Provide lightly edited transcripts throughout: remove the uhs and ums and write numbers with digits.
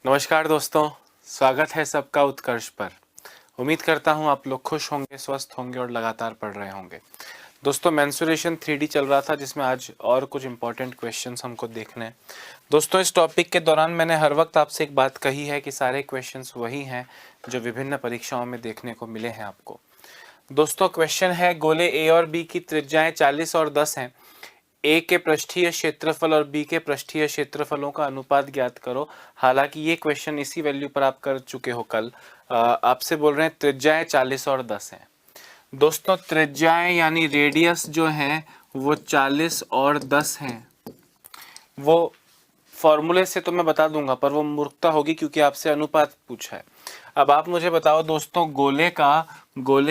नमस्कार दोस्तों, स्वागत है सबका उत्कर्ष पर। उम्मीद करता हूं आप लोग खुश होंगे, स्वस्थ होंगे और लगातार पढ़ रहे होंगे। दोस्तों, मेंसुरेशन 3D चल रहा था जिसमें आज और कुछ इंपॉर्टेंट क्वेश्चंस हमको देखने हैं। दोस्तों, इस टॉपिक के दौरान मैंने हर वक्त आपसे एक बात कही है कि सारे क्वेश्चंस वही हैं जो विभिन्न परीक्षाओं में देखने को मिले हैं आपको। दोस्तों, क्वेश्चन है गोले ए और बी की त्रिज्याएं 40 और 10 हैं। ए के पृष्ठीय क्षेत्रफल और बी के पृष्ठीय क्षेत्रफलों का अनुपात ज्ञात करो। हालांकि ये क्वेश्चन इसी वैल्यू पर आप कर चुके हो कल। आपसे बोल रहे हैं त्रिज्याएं 40 और 10 हैं। दोस्तों, त्रिज्याएं यानी रेडियस जो है वो 40 और 10 हैं। वो फॉर्मूले से तो मैं बता दूंगा, पर वो मूर्खता होगी क्योंकि आपसे अनुपात पूछा है। अब आप मुझे बताओ दोस्तों, गोले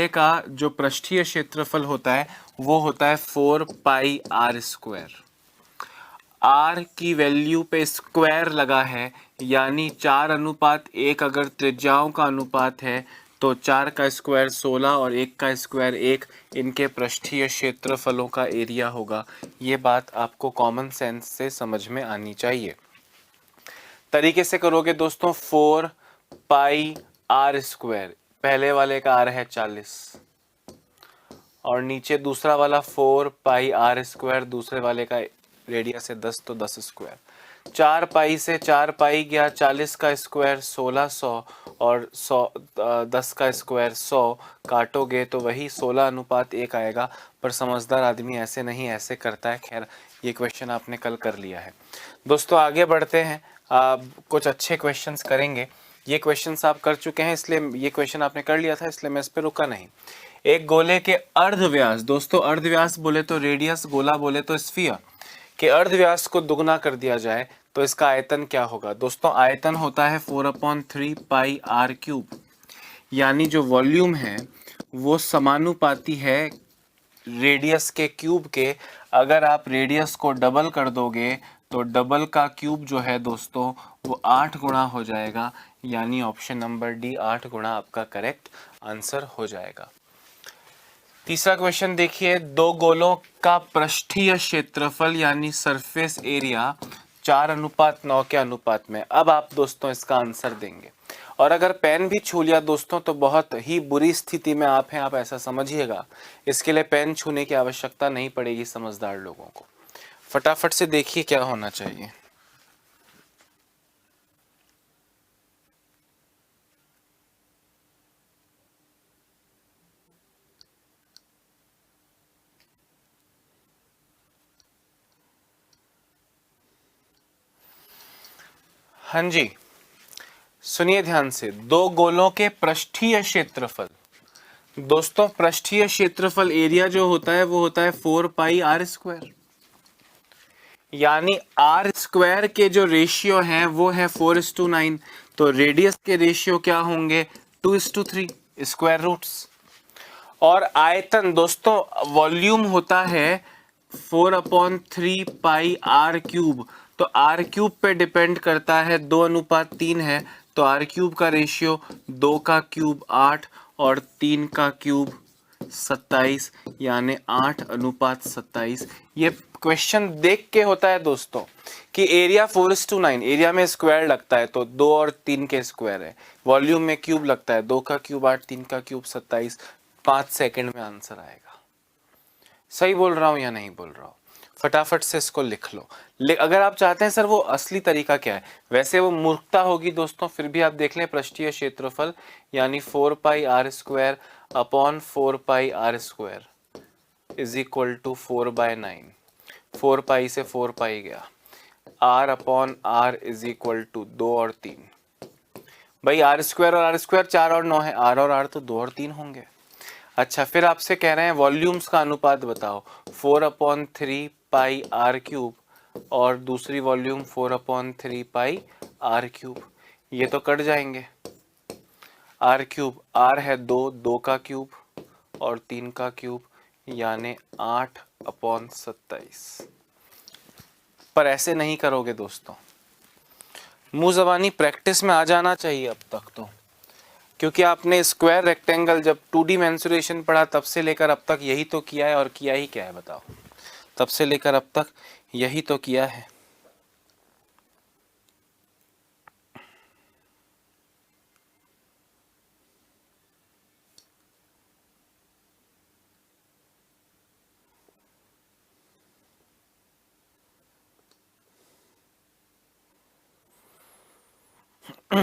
का जो पृष्ठीय क्षेत्रफल होता है वो होता है 4 पाई आर स्क्वायर। आर की वैल्यू पे स्क्वायर लगा है, यानी 4:1 अगर त्रिज्याओं का अनुपात है तो 4 का स्क्वायर 16 और 1 का स्क्वायर 1 इनके पृष्ठीय क्षेत्रफलों का एरिया होगा। ये बात आपको कॉमन सेंस से समझ में आनी चाहिए। तरीके से करोगे दोस्तों, 4 पाई आर स्क्वायर, पहले वाले का आर है 40 और नीचे दूसरा वाला 4 पाई आर स्क्वायर, दूसरे वाले का रेडियस है 10 तो 10 स्क्वायर। 4 पाई से 4 पाई गया, 40 का स्क्वायर 1600 और 10 का स्क्वायर 100, काटोगे तो वही 16:1 आएगा। पर समझदार आदमी ऐसे नहीं, ऐसे करता है। खैर, ये क्वेश्चन आपने कल कर लिया है। दोस्तों, आगे बढ़ते हैं। कुछ अच्छे क्वेश्चंस करेंगे। ये क्वेश्चंस आप कर चुके हैं, इसलिए ये क्वेश्चन आपने कर लिया था, इसलिए मैं इस पर रुका नहीं। एक गोले के अर्धव्यास, दोस्तों अर्धव्यास बोले तो रेडियस, गोला बोले तो स्फीयर, के अर्धव्यास को दुगना कर दिया जाए तो इसका आयतन क्या होगा। दोस्तों, आयतन होता है 4/3 पाई आर क्यूब, यानी जो वॉल्यूम है वो समानुपाती है रेडियस के क्यूब के। अगर आप रेडियस को डबल कर दोगे तो डबल का क्यूब जो है दोस्तों वो 8 गुना हो जाएगा, यानी ऑप्शन नंबर डी 8 गुना आपका करेक्ट आंसर हो जाएगा। तीसरा क्वेश्चन देखिए, दो गोलों का पृष्ठीय क्षेत्रफल यानी सरफेस एरिया 4:9 के अनुपात में। अब आप दोस्तों इसका आंसर देंगे, और अगर पेन भी छू लिया दोस्तों तो बहुत ही बुरी स्थिति में आप हैं, आप ऐसा समझिएगा। इसके लिए पेन छूने की आवश्यकता नहीं पड़ेगी समझदार लोगों को। फटाफट से देखिए क्या होना चाहिए। हाँ जी, सुनिए ध्यान से। दो गोलों के पृष्ठीय क्षेत्रफल, दोस्तों पृष्ठीय क्षेत्रफल एरिया जो होता है वो होता है 4 पाई आर स्क्वायर, यानी आर स्क्वायर के जो रेशियो हैं वो है 4:9, तो रेडियस के रेशियो क्या होंगे 2:3 स्क्वायर रूट्स। और आयतन दोस्तों, वॉल्यूम होता है 4/3 पाई आर क्यूब, तो आर क्यूब पे डिपेंड करता है, 2:3 है, तो आर क्यूब का रेशियो 2 का क्यूब 8 और 3 का क्यूब 27, यानी 8:27। ये क्वेश्चन देख के होता है दोस्तों कि एरिया 4:9, एरिया में स्क्वायर लगता है तो 2 और 3 के स्क्वायर है, वॉल्यूम में क्यूब लगता है, 2 का क्यूब 8, 3 का क्यूब 27। 5 सेकंड में आंसर आएगा। सही बोल रहा हूं या नहीं बोल रहा हूं? फटाफट से इसको लिख लो। अगर आप चाहते हैं सर वो असली तरीका क्या है, वैसे वो मूर्खता होगी दोस्तों, फिर भी आप देख लें। पृष्ठीय क्षेत्रफल यानी 4 pi r square upon 4 pi r square is equal to 4/9। 4 pi से 4 पाई गया, r upon r is equal to 2 और 3। भाई आर स्क्वायर और आर स्क्वायर 4 और 9 है, आर और आर तो 2 और 3 होंगे। अच्छा, फिर आपसे कह रहे हैं वॉल्यूम्स का अनुपात बताओ, 4/3 पाई आर क्यूब और दूसरी वॉल्यूम 4/3 पाई आर क्यूब, ये तो कट जाएंगे। आर क्यूब, आर है 2, 2 का क्यूब और 3 का क्यूब, यानी 8/27। पर ऐसे नहीं करोगे दोस्तों, मुंह जबानी प्रैक्टिस में आ जाना चाहिए अब तक तो, क्योंकि आपने स्क्वायर रेक्टेंगल जब 2D मेंसुरेशन पढ़ा तब से लेकर अब तक यही तो किया है। और किया ही क्या है बताओ? तब से लेकर अब तक यही तो किया है। ठीक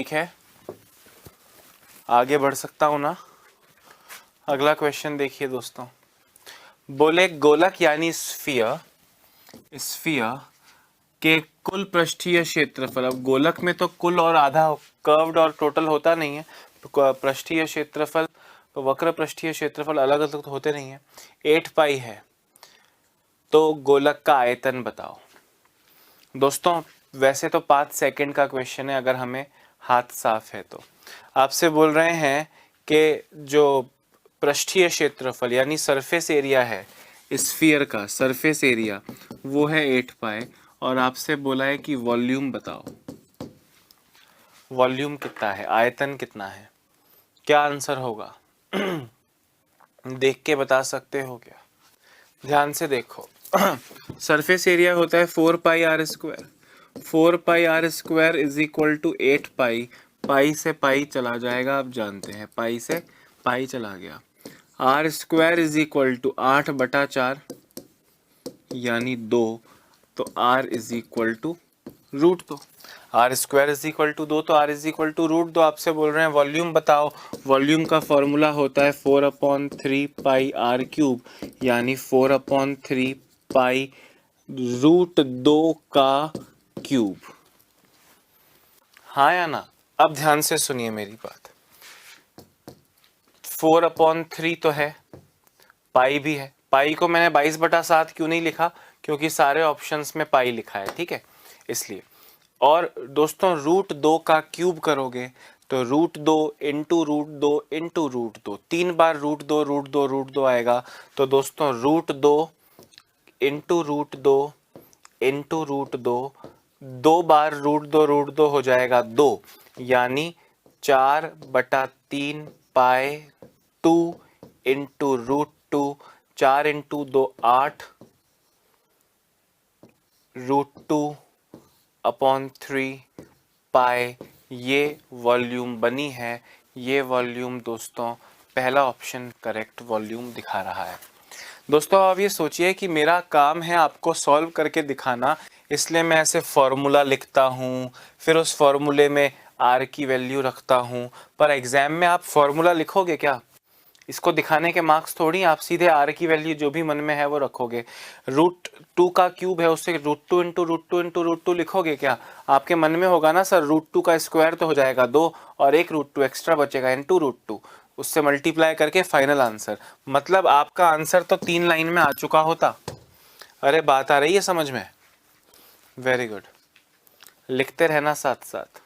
है, आगे बढ़ सकता हूं ना। अगला क्वेश्चन देखिए दोस्तों, बोले गोलक यानी स्फीयर, स्फीयर के कुल पृष्ठीय क्षेत्रफल। अब गोलक में तो कुल और आधा कर्व्ड और टोटल होता नहीं है, तो पृष्ठीय क्षेत्रफल, तो वक्र पृष्ठीय क्षेत्रफल अलग अलग तो होते नहीं है। 8 पाई है, तो गोलक का आयतन बताओ। दोस्तों वैसे तो 5 सेकंड का क्वेश्चन है अगर हमें हाथ साफ है तो। आपसे बोल रहे हैं कि जो पृष्ठीय क्षेत्रफल यानी सरफेस एरिया है स्फीयर का, सरफेस एरिया वो है 8 पाई, और आपसे बोला है कि वॉल्यूम बताओ। वॉल्यूम कितना है, आयतन कितना है, क्या आंसर होगा? देख के बता सकते हो क्या? ध्यान से देखो। सरफेस एरिया होता है 4 pi r square, 4 pi r square is equal to 8 pi. Pi से पाई चला जाएगा, आप जानते हैं पाई से पाई चला गया। R square is equal to 8/4 यानी 2, तो r is equal to √2। R square is equal to 2, तो आर इज इक्वल टू √2। आपसे बोल रहे हैं वॉल्यूम बताओ। वॉल्यूम का फॉर्मूला होता है 4/3 पाई आर क्यूब, यानी 4/3 पाई √2 का क्यूब। हाँ या ना? अब ध्यान से सुनिए मेरी बात। 4/3 तो है, पाई भी है। पाई को मैंने 22/7 क्यों नहीं लिखा? क्योंकि सारे ऑप्शंस में पाई लिखा है, ठीक है, इसलिए। और दोस्तों √2 का क्यूब करोगे तो √2 इंटू √2 इंटू √2, 3 बार √2 √2 √2 आएगा। तो दोस्तों √2 इंटू √2 इंटू √2, 2 बार √2 √2 हो जाएगा 2, यानी 4/3 पाई 2 इंटू √2, 4 इंटू 2 8 √2/3 पाई, ये वॉल्यूम बनी है। ये वॉल्यूम दोस्तों पहला ऑप्शन करेक्ट वॉल्यूम दिखा रहा है। दोस्तों आप ये सोचिए कि मेरा काम है आपको सॉल्व करके दिखाना, इसलिए मैं ऐसे फॉर्मूला लिखता हूँ, फिर उस फॉर्मूले में आर की वैल्यू रखता हूँ। पर एग्जाम में आप फॉर्मूला लिखोगे क्या? इसको दिखाने के मार्क्स थोड़ी, आप सीधे आर की वैल्यू जो भी मन में है वो रखोगे। √2 का क्यूब है, उससे √2 इंटू √2 इंटू √2 लिखोगे क्या? आपके मन में होगा ना सर √2 का स्क्वायर तो हो जाएगा 2, और एक √2 एक्स्ट्रा बचेगा इंटू √2, उससे मल्टीप्लाई करके फाइनल आंसर। मतलब आपका आंसर तो 3 लाइन में आ चुका होता। अरे बात आ रही है समझ में? वेरी गुड, लिखते रहना साथ साथ,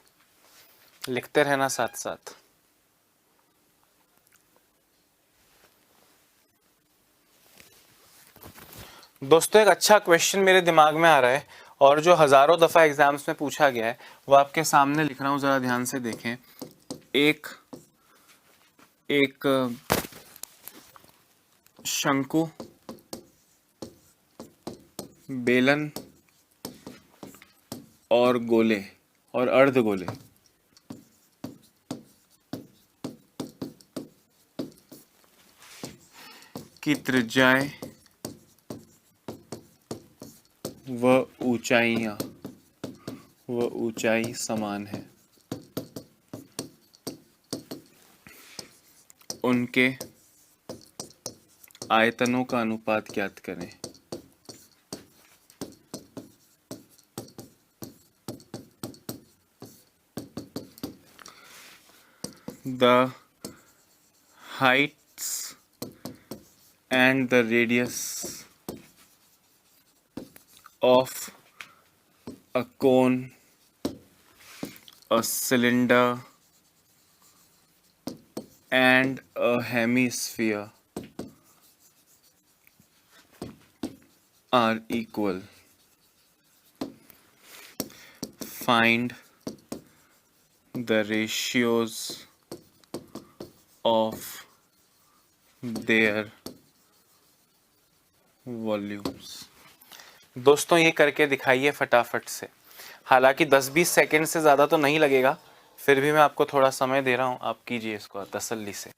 लिखते रहना साथ साथ। दोस्तों एक अच्छा क्वेश्चन मेरे दिमाग में आ रहा है, और जो हजारों दफ़ा एग्जाम्स में पूछा गया है वो आपके सामने लिख रहा हूँ, ज़रा ध्यान से देखें। एक एक शंकु, बेलन और गोले और अर्धगोले की त्रिज्याएं व ऊंचाइयां व ऊंचाई समान है। उनके आयतनों का अनुपात ज्ञात करें। The heights and the radius of a cone, a cylinder and a hemisphere are equal. Find the ratios of their volumes. दोस्तों ये करके दिखाइए फटाफट से। हालांकि 10-20 सेकंड से ज़्यादा तो नहीं लगेगा, फिर भी मैं आपको थोड़ा समय दे रहा हूँ, आप कीजिए इसको तसल्ली से।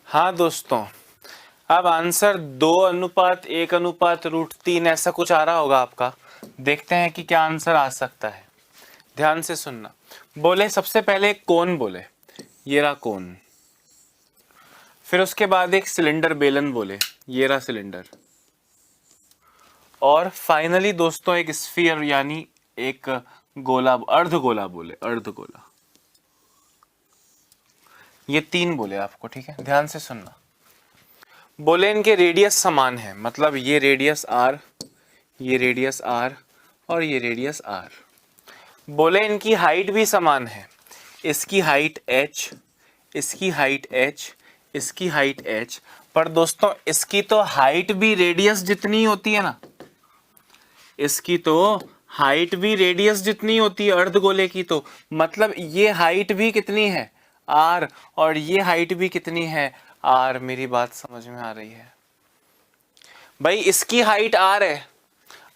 हाँ दोस्तों, अब आंसर 2:1:√3 ऐसा कुछ आ रहा होगा आपका। देखते हैं कि क्या आंसर आ सकता है। ध्यान से सुनना। बोले सबसे पहले कोन बोले, ये रहा कोन। फिर उसके बाद एक सिलेंडर बेलन बोले, ये रहा सिलेंडर। और फाइनली दोस्तों एक स्फीयर यानी एक गोला, अर्धगोला बोले, अर्धगोला। ये 3 बोले आपको, ठीक है। ध्यान से सुनना। बोले इनके रेडियस समान है, मतलब ये रेडियस r, ये रेडियस r और ये रेडियस r। बोले इनकी हाइट भी समान है, इसकी हाइट h, इसकी हाइट h, इसकी हाइट h। पर दोस्तों इसकी तो हाइट भी रेडियस जितनी होती है ना, इसकी तो हाइट भी रेडियस जितनी होती है अर्धगोले की, तो मतलब ये हाइट भी कितनी है r, और ये हाइट भी कितनी है r। मेरी बात समझ में आ रही है भाई? इसकी हाइट r है,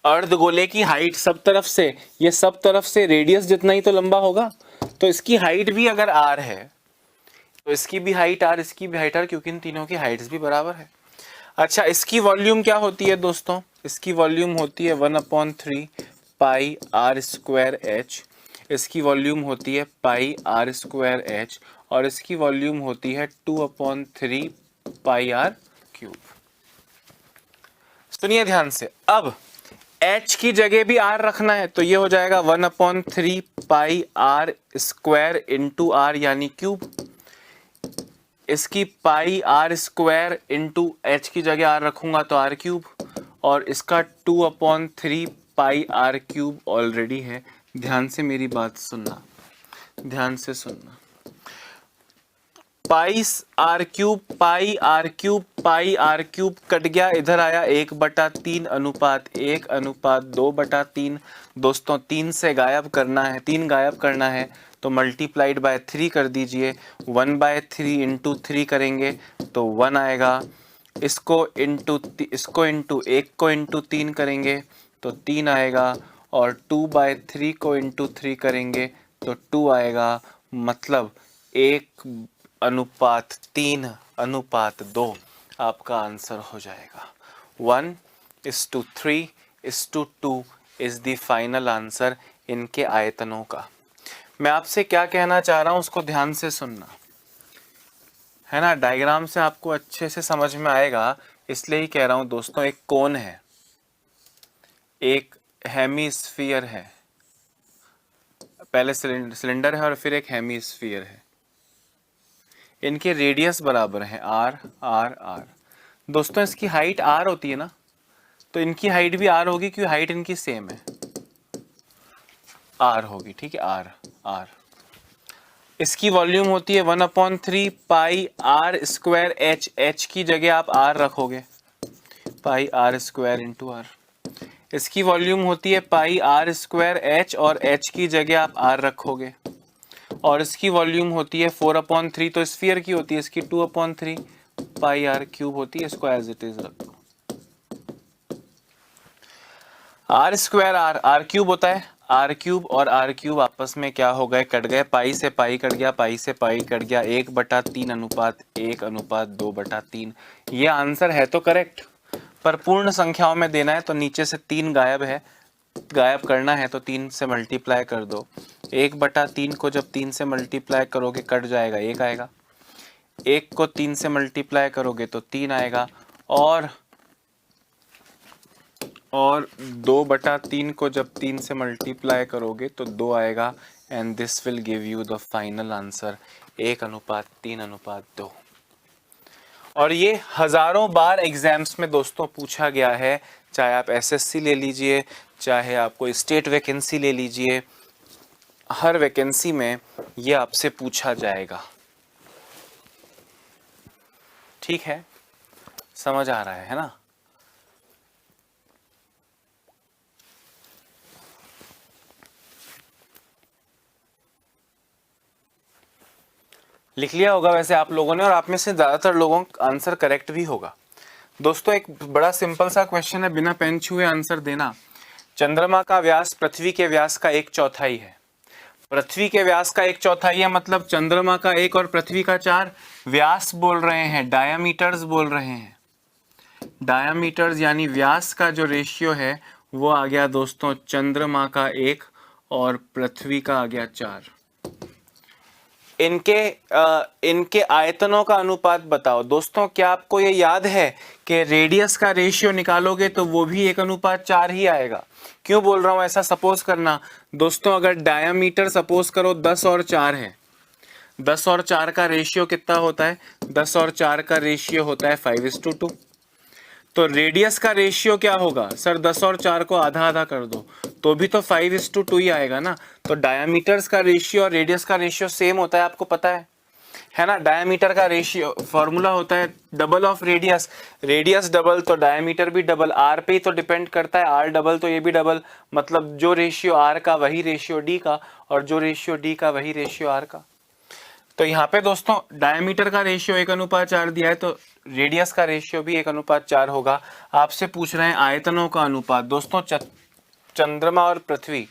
अर्धगोले की हाइट सब तरफ से, ये सब तरफ से रेडियस जितना ही तो लंबा होगा, तो इसकी हाइट भी अगर r है तो इसकी भी हाइट r, इसकी भी हाइट r, क्योंकि इन तीनों की हाइट्स भी बराबर है। अच्छा, इसकी वॉल्यूम क्या होती है दोस्तों? इसकी वॉल्यूम होती है 1/3 पाई r स्क्वायर h। इसकी वॉल्यूम होती है पाई r स्क्वायर h, और इसकी वॉल्यूम होती है 2/3 पाई r क्यूब। सुनिए ध्यान से। अब h की जगह भी r रखना है, तो ये हो जाएगा 1/3 पाई r स्क्वायर इंटू r यानी क्यूब। इसकी पाई r स्क्वायर इंटू एच की जगह r रखूंगा तो r क्यूब, और इसका 2/3 पाई r क्यूब ऑलरेडी है। ध्यान से मेरी बात सुनना, ध्यान से सुनना। पाई r क्यूब, पाई r क्यूब, पाई r क्यूब कट गया, इधर आया 1/3:1:2/3। दोस्तों 3 से गायब करना है, 3 गायब करना है तो मल्टीप्लाइड बाय 3 कर दीजिए। 1/3 इंटू 3 करेंगे तो 1 आएगा। इसको इंटू 1 को इंटू 3 करेंगे तो 3 आएगा, और 2/3 को इंटू 3 करेंगे तो 2 आएगा। मतलब 1:3:2 आपका आंसर हो जाएगा। 1:3:2 इज द फाइनल आंसर इनके आयतनों का। मैं आपसे क्या कहना चाह रहा हूं उसको ध्यान से सुनना, है ना। डायग्राम से आपको अच्छे से समझ में आएगा, इसलिए ही कह रहा हूं दोस्तों। एक कोन है, एक हेमीस्फीयर है, पहले सिलेंडर है और फिर एक हेमीस्फीयर है। इनके रेडियस बराबर है r r r। दोस्तों इसकी हाइट r होती है ना, तो इनकी हाइट भी r होगी, क्योंकि हाइट इनकी सेम है, r होगी, ठीक है। r r। इसकी वॉल्यूम होती है 1/3 पाई r स्क्वायर h, h की जगह आप r रखोगे, पाई r स्क्वायर इंटू r। इसकी वॉल्यूम होती है पाई r स्क्वायर h, और h की जगह आप r रखोगे, और इसकी वॉल्यूम होती है 4/3, तो स्फीयर की होती है, इसकी 2/3 पाई r क्यूब होती है। इसको एज इट इज रख दो। r स्क्वायर r क्यूब होता है, r क्यूब और r क्यूब आपस में क्या हो गए, कट गए। पाई से पाई कट गया, पाई से पाई कट गया। 1/3:1:2/3। ये आंसर है तो करेक्ट, पर पूर्ण संख्याओं में देना है तो नीचे से 3 गायब है, गायब करना है तो 3 से मल्टीप्लाई कर दो। 1/3 को जब 3 से मल्टीप्लाई करोगे कट जाएगा, 1 आएगा। 1 को 3 से मल्टीप्लाई करोगे तो 3 आएगा, और 2/3 को जब 3 से मल्टीप्लाई करोगे तो 2 आएगा। and this will give you the final answer 1:3:2। और ये हजारों बार एग्जाम्स में दोस्तों पूछा गया है, चाहे आप एसएससी ले लीजिए, चाहे आपको स्टेट वैकेंसी ले लीजिए, हर वैकेंसी में ये आपसे पूछा जाएगा। ठीक है, समझ आ रहा है ना? लिख लिया होगा वैसे आप लोगों ने, और आप में से ज्यादातर लोगों का आंसर करेक्ट भी होगा। दोस्तों एक बड़ा सिंपल सा क्वेश्चन है, बिना पेन छुए आंसर देना। चंद्रमा का व्यास पृथ्वी के व्यास का 1/4 है। पृथ्वी के व्यास का 1/4 है, मतलब चंद्रमा का 1 और पृथ्वी का 4। व्यास बोल रहे हैं, डायामीटर्स बोल रहे हैं। डायामीटर्स यानी व्यास का जो रेशियो है वो आ गया दोस्तों चंद्रमा का 1 और पृथ्वी का आ गया 4। इनके आयतनों का अनुपात बताओ। दोस्तों क्या आपको ये याद है कि रेडियस का रेशियो निकालोगे तो वो भी 1:4 ही आएगा। क्यों बोल रहा हूं ऐसा? सपोज करना दोस्तों, अगर डायामीटर सपोज करो 10 और 4 है, 10 और 4 का रेशियो कितना होता है? 10 और 4 का रेशियो होता है 5:2। तो रेडियस का रेशियो क्या होगा? सर 10 और 4 को आधा आधा कर दो तो भी तो 5:2 ही आएगा ना। तो डायामीटर्स का रेशियो और रेडियस का रेशियो सेम होता है, आपको पता है ना? डायामीटर का रेशियो फॉर्मूला होता है double of radius, radius double तो डायामीटर भी डबल। आर पे ही तो डिपेंड करता है, आर डबल तो ये भी डबल, मतलब जो रेशियो आर का वही रेशियो डी का, और जो रेशियो डी का वही रेशियो आर का। तो यहाँ पे दोस्तों डायमीटर का रेशियो 1:4 दिया है, तो रेडियस का रेशियो भी 1:4 होगा। आपसे पूछ रहे हैं आयतनों का अनुपात। दोस्तों चंद्रमा और पृथ्वी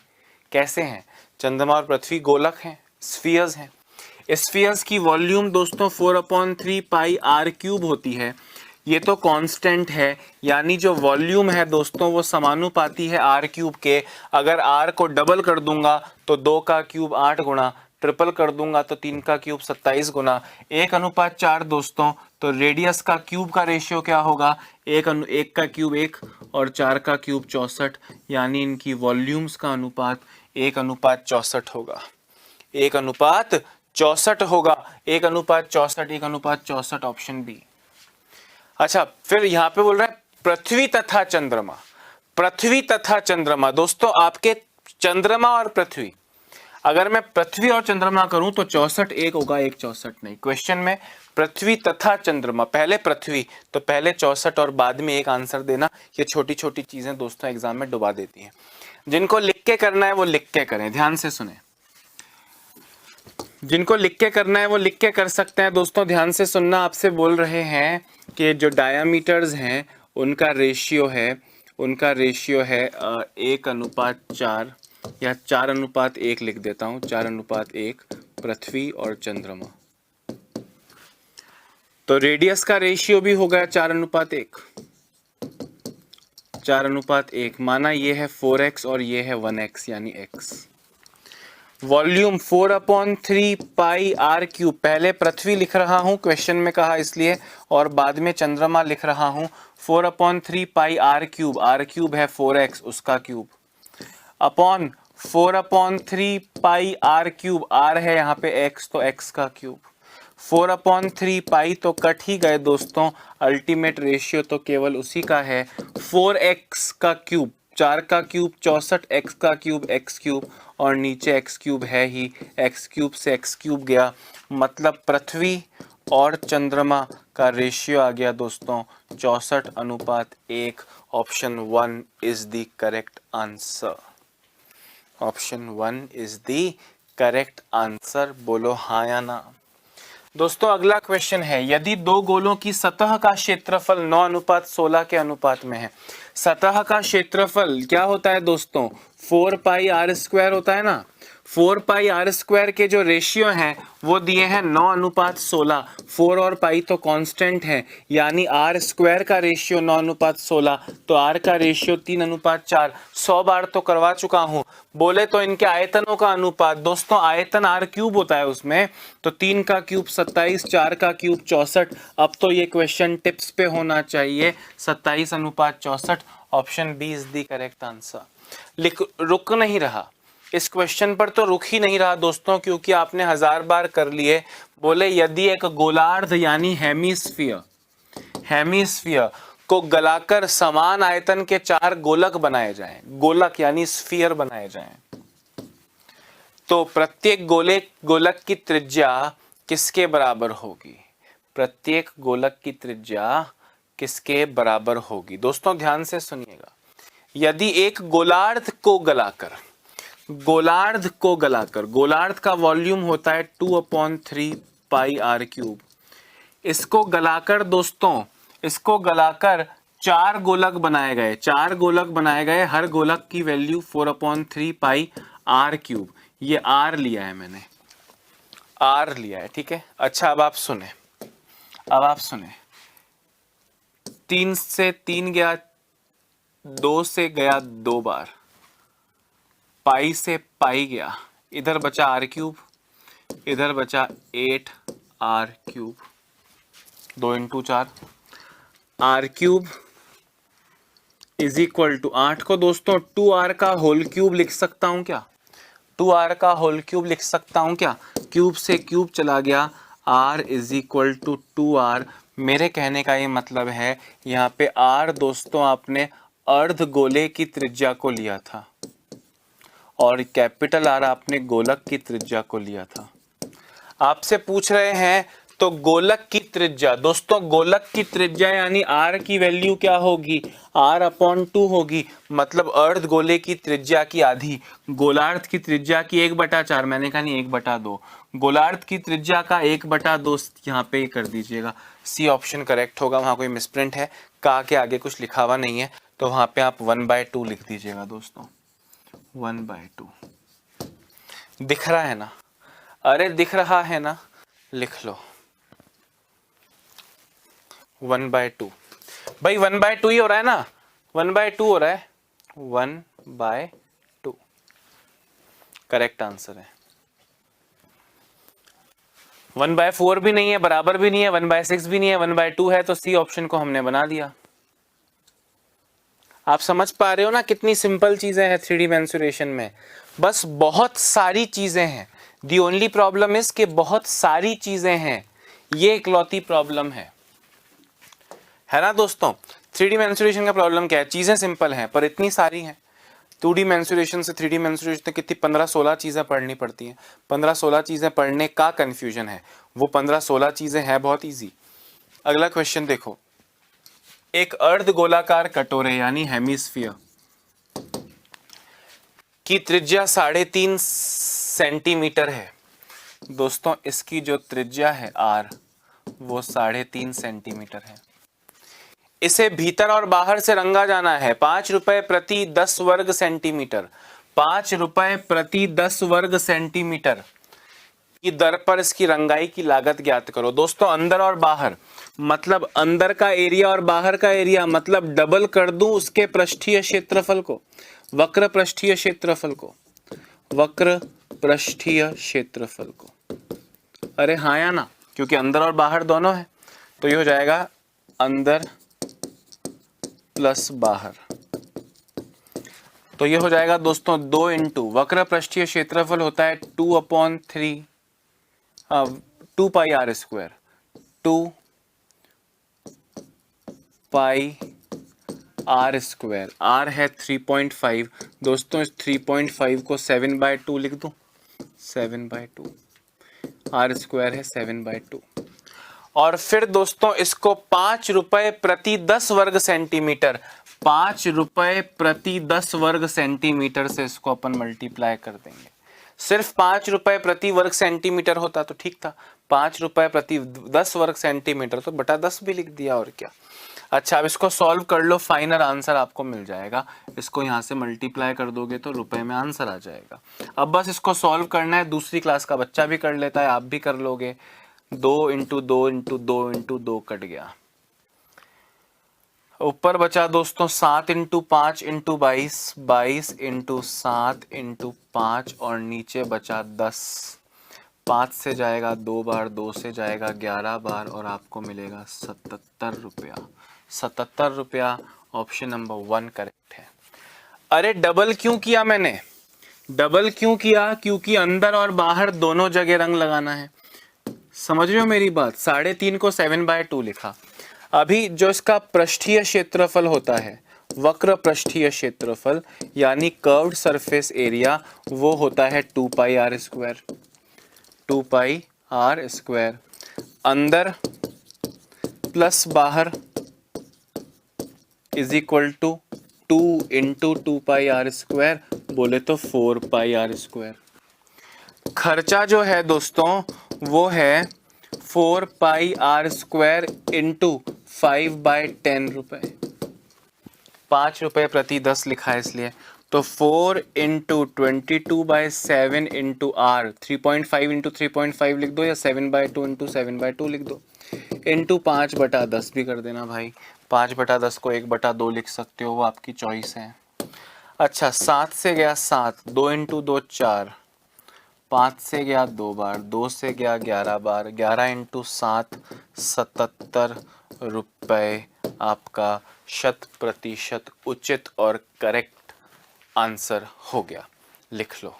कैसे हैं? चंद्रमा और पृथ्वी गोलक हैं, स्फीयर्स हैं। स्फीयर्स की वॉल्यूम दोस्तों 4/3 पाई आर क्यूब होती है। ये तो कांस्टेंट है, यानी जो वॉल्यूम है दोस्तों वो समानुपाती है आर क्यूब के। अगर आर को डबल कर दूंगा तो 2 का क्यूब 8 गुना, ट्रिपल कर दूंगा तो 3 का क्यूब 27 गुना, 1:4 दोस्तों। तो रेडियस का क्यूब का रेशियो क्या होगा? 1 का क्यूब 1 और 4 का क्यूब 64, यानी इनकी वॉल्यूम्स का अनुपात 1:64 होगा। 1:64 होगा, 1:64, 1:64 ऑप्शन बी। अच्छा, फिर यहाँ पे बोल रहा है पृथ्वी तथा चंद्रमा। पृथ्वी तथा चंद्रमा दोस्तों, आपके चंद्रमा और पृथ्वी, अगर मैं पृथ्वी और चंद्रमा करूं तो 64 एक होगा, 1/64 नहीं। क्वेश्चन में पृथ्वी तथा चंद्रमा, पहले पृथ्वी तो पहले 64 और बाद में एक आंसर देना। ये छोटी छोटी चीजें दोस्तों एग्जाम में डुबा देती हैं। जिनको लिख के करना है वो लिख के करें, ध्यान से सुने। जिनको लिख के करना है वो लिख के कर सकते हैं। दोस्तों ध्यान से सुनना, आपसे बोल रहे हैं कि जो डायामीटर्स हैं उनका रेशियो है 1:4 या 4:1 लिख देता हूं, 4:1 पृथ्वी और चंद्रमा। तो रेडियस का रेशियो भी हो गया 4:1, 4:1 माना ये है 4x और ये है 1x यानी x। Volume 4/3 pi r cube, पहले पृथ्वी लिख रहा हूं क्वेश्चन में कहा इसलिए, और बाद में चंद्रमा लिख रहा हूं। 4/3 पाई आर क्यूब है 4x उसका क्यूब, upon 4/3 pi r cube, r है यहाँ पे x तो x का क्यूब। 4/3 पाई तो कट ही गए दोस्तों, अल्टीमेट रेशियो तो केवल उसी का है 4x का क्यूब, 4 का क्यूब 64, x का क्यूब x क्यूब, और नीचे x क्यूब है ही, x क्यूब से x क्यूब गया, मतलब पृथ्वी और चंद्रमा का रेशियो आ गया दोस्तों 64:1। Option 1 is the correct answer. Option 1 is the correct answer. बोलो हाँ या ना। दोस्तों अगला क्वेश्चन है, यदि दो गोलों की सतह का क्षेत्रफल 9:16 के अनुपात में है। सतह का क्षेत्रफल क्या होता है दोस्तों? 4 पाई आर स्क्वायर होता है ना। 4 पाई आर स्क्वायर के जो रेशियो हैं वो दिए हैं 9:16। 4 और पाई तो कांस्टेंट है, यानी आर स्क्वायर का रेशियो 9:16, तो आर का रेशियो 3:4। 100 बार तो करवा चुका हूं। बोले तो इनके आयतनों का अनुपात, दोस्तों आयतन आर क्यूब होता है उसमें, तो 3 का क्यूब 27, 4 का क्यूब 64। अब तो ये क्वेश्चन टिप्स पे होना चाहिए, 27:64। Option B is the correct answer. रुक नहीं रहा, इस क्वेश्चन पर तो रुक ही नहीं रहा दोस्तों, क्योंकि आपने 1000 बार कर लिए। बोले यदि एक गोलार्ध यानी हेमिस्फीयर को गलाकर समान आयतन के 4 गोलक बनाए जाएं, गोलक यानी स्फीयर बनाए जाएं, तो प्रत्येक गोलक की त्रिज्या किसके बराबर होगी? प्रत्येक गोलक की त्रिज्या किसके बराबर होगी? दोस्तों ध्यान से सुनिएगा। यदि एक गोलार्ध को गलाकर, गोलार्ध का वॉल्यूम होता है 2/3 पाई r क्यूब। इसको गलाकर दोस्तों, इसको गलाकर 4 गोलक बनाए गए, हर गोलक की वैल्यू 4/3 पाई r क्यूब। ये r लिया है मैंने, r लिया है, ठीक है। अच्छा अब आप सुने, 3 से 3 गया, 2 से गया 2 बार, पाई से पाई गया, इधर बचा r क्यूब, इधर बचा 8r cube, 2 × 4 r cube is equal to 8 को दोस्तों 2r का होल क्यूब लिख सकता हूं क्या? 2r का होल क्यूब लिख सकता हूं क्या? क्यूब से क्यूब चला गया, r is equal to 2r। मेरे कहने का ये मतलब है यहाँ पे r दोस्तों आपने अर्ध गोले की त्रिज्या को लिया था और कैपिटल R आपने गोलक की त्रिज्या को लिया था। आपसे पूछ रहे हैं तो गोलक की त्रिज्या, दोस्तों गोलक की त्रिज्या यानी r की वैल्यू क्या होगी? r/2 होगी, मतलब अर्ध गोले की त्रिज्या की आधी। गोलार्ध की त्रिज्या की 1/4, मैंने कहा नहीं 1/2, गोलार्ध की त्रिज्या का 1/2 यहाँ पे कर दीजिएगा। सी ऑप्शन करेक्ट होगा, वहां कोई मिसप्रिंट है, का के आगे कुछ लिखा हुआ नहीं है, तो वहां पे आप 1/2 लिख दीजिएगा दोस्तों, 1/2। दिख रहा है ना? अरे दिख रहा है ना, लिख लो 1/2। भाई 1/2 ही हो रहा है ना, 1/2 हो रहा है, 1/2 करेक्ट आंसर है। 1/4 भी नहीं है, बराबर भी नहीं है, 1/6 भी नहीं है, 1/2 है, तो सी ऑप्शन को हमने बना दिया। आप समझ पा रहे हो ना कितनी सिंपल चीजें हैं 3D मेंसुरेशन में? बस बहुत सारी चीजें हैं, दी ओनली प्रॉब्लम इज कि बहुत सारी चीजें हैं, ये इकलौती प्रॉब्लम है ना दोस्तों। 3D मेंसुरेशन का प्रॉब्लम क्या है? चीजें सिंपल हैं पर इतनी सारी हैं। 2D मेंसुरेशन से 3D मेंसुरेशन तक कितनी 15-16 चीजें पढ़नी पड़ती हैं। 15-16 चीजें पढ़ने का कंफ्यूजन है, वो 15-16 चीजें हैं बहुत इजी। अगला क्वेश्चन देखो, एक अर्ध गोलाकार कटोरे यानी हेमिस्फीयर की त्रिज्या 3.5 सेंटीमीटर है। दोस्तों इसकी जो त्रिज्या है r, वो 3.5 सेंटीमीटर है। इसे भीतर और बाहर से रंगा जाना है। 5 रुपए प्रति 10 वर्ग सेंटीमीटर, 5 रुपए प्रति 10 वर्ग सेंटीमीटर की दर पर इसकी रंगाई की लागत ज्ञात करो। दोस्तों अंदर और बाहर मतलब अंदर का एरिया और बाहर का एरिया, मतलब डबल कर दूं उसके पृष्ठीय क्षेत्रफल को, वक्र पृष्ठीय क्षेत्रफल को, वक्र पृष्ठीय क्षेत्रफल को। अरे हाँ या ना, क्योंकि अंदर और बाहर दोनों है, तो ये हो जाएगा अंदर प्लस बाहर, तो ये हो जाएगा दोस्तों 2 इंटू वक्र पृष्ठीय क्षेत्रफल होता है 2 पाई r स्क्वायर, 2 पाई r स्क्वायर, r है 3.5। दोस्तों इस 3.5 को 7/2 लिख दूं, 7/2, r स्क्वायर है 7/2। और फिर दोस्तों इसको 5 रुपए प्रति 10 वर्ग सेंटीमीटर, 5 रुपए प्रति 10 वर्ग सेंटीमीटर से इसको अपन मल्टीप्लाई कर देंगे। सिर्फ 5 रुपए प्रति वर्ग सेंटीमीटर होता तो ठीक था, 5 रुपए प्रति 10 वर्ग सेंटीमीटर तो बटा 10 भी लिख दिया, और क्या। अच्छा अब इसको सॉल्व कर लो, फाइनल आंसर आपको मिल जाएगा। इसको यहाँ से मल्टीप्लाई कर दोगे तो रुपए में आंसर आ जाएगा। अब बस इसको सॉल्व करना है, दूसरी क्लास का बच्चा भी कर लेता है, आप भी कर लोगे। 2 इंटू 2 इंटू 2 इंटू 2 कट गया, ऊपर बचा दोस्तों 7 इंटू 5 इंटू 22, 22 इंटू 7 इंटू 5, और नीचे बचा 10। 5 से जाएगा 2 बार, 2 से जाएगा 11 बार, और आपको मिलेगा 77 रुपया। 77 रुपया ऑप्शन नंबर 1 करेक्ट है। अरे डबल क्यों किया मैंने? डबल क्यों किया? क्योंकि अंदर और बाहर दोनों जगह रंग लगाना है। समझ रहे हो मेरी बात? 3.5 को 7/2 लिखा। अभी जो इसका पृष्ठीय क्षेत्रफल होता है, वक्र पृष्ठीय क्षेत्रफल यानी कर्व्ड सरफेस एरिया, वो होता है 2πr²। 2πr²। अंदर प्लस बाहर is equal to 2 into 2πr², बोले तो 4πr²। खर्चा जो है दोस्तों वो है 4πr² इंटू 5/10 रुपए। 5 रुपए प्रति 10 लिखा है इसलिए। तो 4 इंटू 22/7 इंटू आर, 3.5 इंटू 3.5 लिख दो, या 7/2 इंटू 7/2 लिख दो, इंटू 5/10 भी कर देना भाई। 5/10 को 1/2 लिख सकते हो, वो आपकी चॉइस है। अच्छा, 7 से गया 7, 2 इंटू 2 4, 5 से गया 2 बार, 2 से गया 11 बार, 11 इंटू 7 77 रुपये आपका 100% उचित और करेक्ट आंसर हो गया। लिख लो।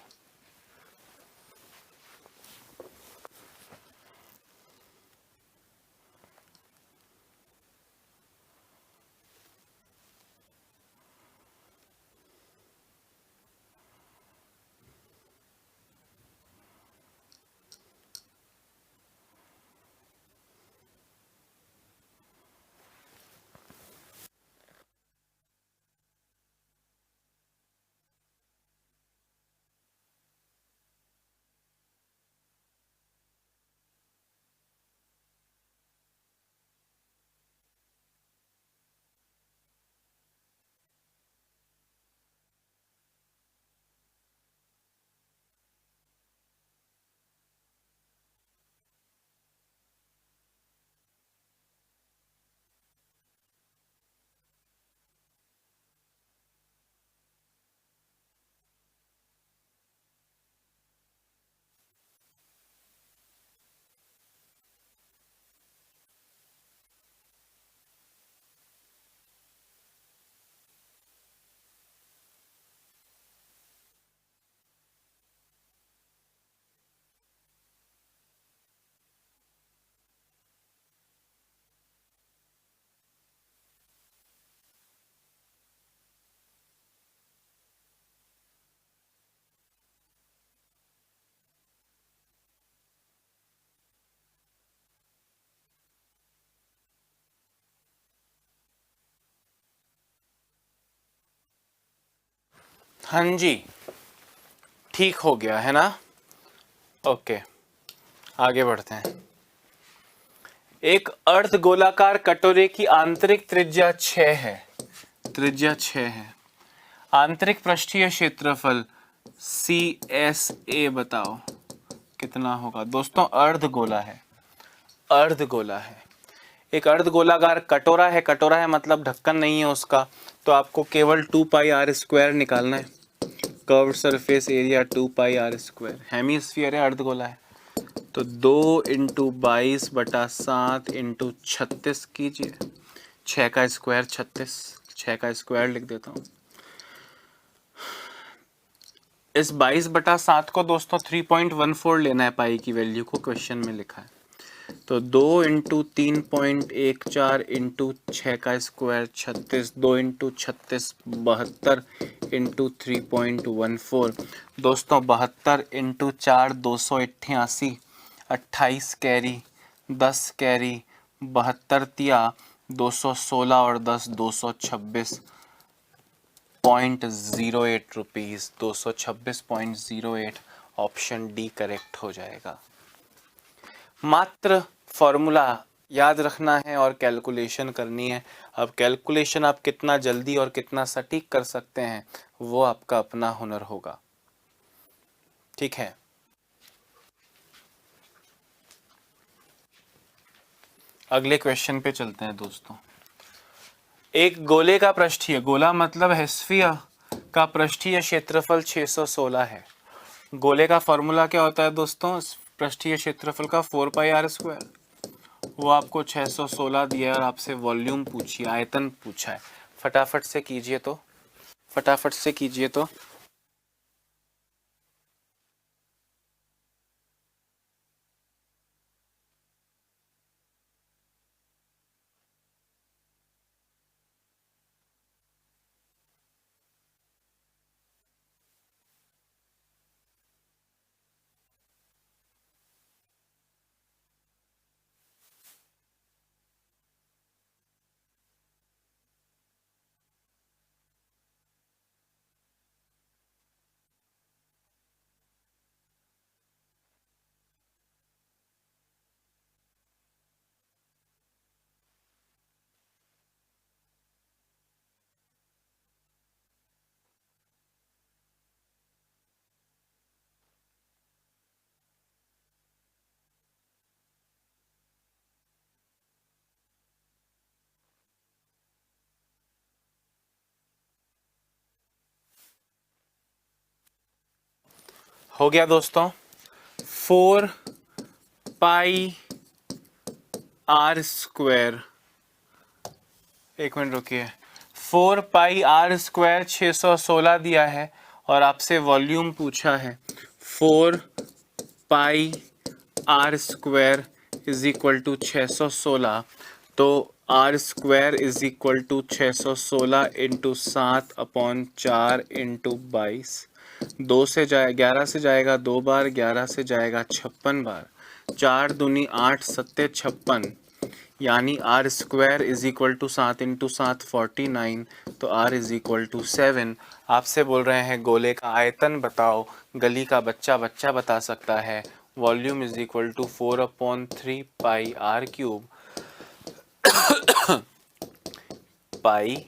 हाँ जी, ठीक हो गया है ना? ओके, आगे बढ़ते हैं। एक अर्ध गोलाकार कटोरे की आंतरिक त्रिज्या 6 है। त्रिज्या 6 है। आंतरिक पृष्ठीय क्षेत्रफल CSA बताओ कितना होगा? दोस्तों अर्ध गोला है, अर्ध गोला है। एक अर्ध गोलाकार कटोरा है, कटोरा है मतलब ढक्कन नहीं है उसका, तो आपको केवल 2πr² निकालना है। Curved surface area 2πr²। Hemisphere है, अर्ध गोला है। तो 2 इंटू 22/7 इंटू 36 कीजिए। 6 का स्क्वायर 36, 6 का स्क्वायर लिख देता हूँ। इस 22/7 को दोस्तों 3.14 लेना है पाई की वैल्यू को, क्वेश्चन में लिखा है। तो 2 इंटू 3.14 इंटू 6 का स्क्वायर 36, 2 इंटू 36 72 इंटू 3.14। दोस्तों 72 इंटू 4 288, 28 कैरी, 10 कैरी, 72 तिया 216 और 10 226.08 रुपीज़। 226.08, ऑप्शन डी करेक्ट हो जाएगा। मात्र फॉर्मूला याद रखना है और कैलकुलेशन करनी है। अब कैलकुलेशन आप कितना जल्दी और कितना सटीक कर सकते हैं वो आपका अपना हुनर होगा। ठीक है, अगले क्वेश्चन पे चलते हैं दोस्तों। एक गोले का पृष्ठीय, गोला मतलब हेस्फियर का पृष्ठीय क्षेत्रफल 616 है। गोले का फॉर्मूला क्या होता है दोस्तों? पृष्ठीय क्षेत्रफल का 4πr²। वो आपको 616 दिया है और आपसे वॉल्यूम पूछी, आयतन पूछा है। फटाफट से कीजिए तो, फटाफट से कीजिए तो। हो गया दोस्तों 4 पाई आर स्क्वायर, एक मिनट रुकिए, 4 पाई आर स्क्वायर 616 दिया है और आपसे वॉल्यूम पूछा है 4 pi r square is equal to 616, तो r square is equal to 616 into 7/4 into 22, 2 से जाए 11 से जाएगा 2 बार, 11 से जाएगा 56 बार, 4 दूनी 8 सत्ते 56, यानी r square is equal to 7 into 7 49, तो आर इज इक्वल टू 7। आपसे बोल रहे हैं गोले का आयतन बताओ, गली का बच्चा बच्चा बता सकता है। Volume is equal to 4/3 pi r cube, pi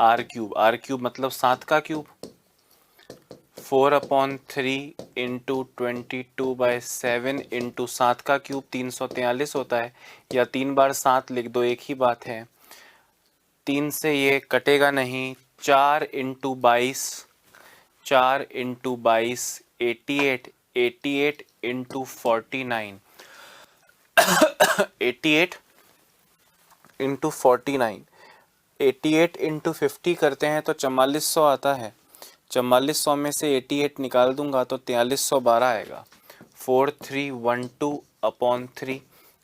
r cube, r cube मतलब 7 का क्यूब, 4/3 इंटू 22/7 इंटू 7 का क्यूब 343 होता है, या 3 बार 7 लिख दो, एक ही बात है। 3 से ये कटेगा नहीं, 4 into 22, 4 into 22 88, 88 into 49, 88 into 49, 88 into 50 करते हैं तो 4400 आता है। 4400 में से 88 निकाल दूंगा तो 4312 आएगा। 4312/3,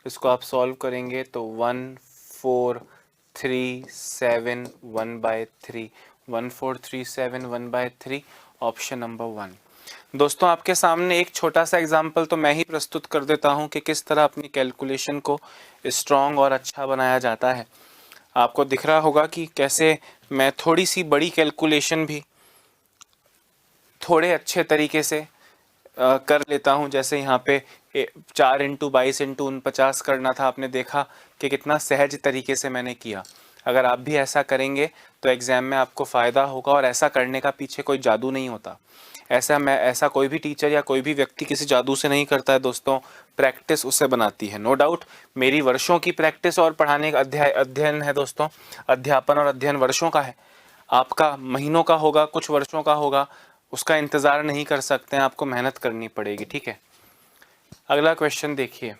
इसको आप सॉल्व करेंगे तो 1437 1/3, 1437 1/3, ऑप्शन नंबर 1। दोस्तों आपके सामने एक छोटा सा एग्जाम्पल तो मैं ही प्रस्तुत कर देता हूं कि किस तरह अपनी कैलकुलेशन को स्ट्रॉन्ग और अच्छा बनाया जाता है। आपको दिख रहा होगा कि कैसे मैं थोड़ी सी बड़ी कैलकुलेशन भी थोड़े अच्छे तरीके से कर लेता हूं। जैसे यहाँ पे 4 इंटू 22 इंटू 49 करना था, आपने देखा कि कितना सहज तरीके से मैंने किया। अगर आप भी ऐसा करेंगे तो एग्ज़ाम में आपको फ़ायदा होगा, और ऐसा करने का पीछे कोई जादू नहीं होता। ऐसा कोई भी टीचर या कोई भी व्यक्ति किसी जादू से नहीं करता है दोस्तों, प्रैक्टिस उससे बनाती है। नो डाउट मेरी वर्षों की प्रैक्टिस और पढ़ाने का अध्ययन है दोस्तों, अध्यापन और अध्ययन वर्षों का है। आपका महीनों का होगा, कुछ वर्षों का होगा, उसका इंतज़ार नहीं कर सकते हैं, आपको मेहनत करनी पड़ेगी, ठीक है। अगला क्वेश्चन देखिए,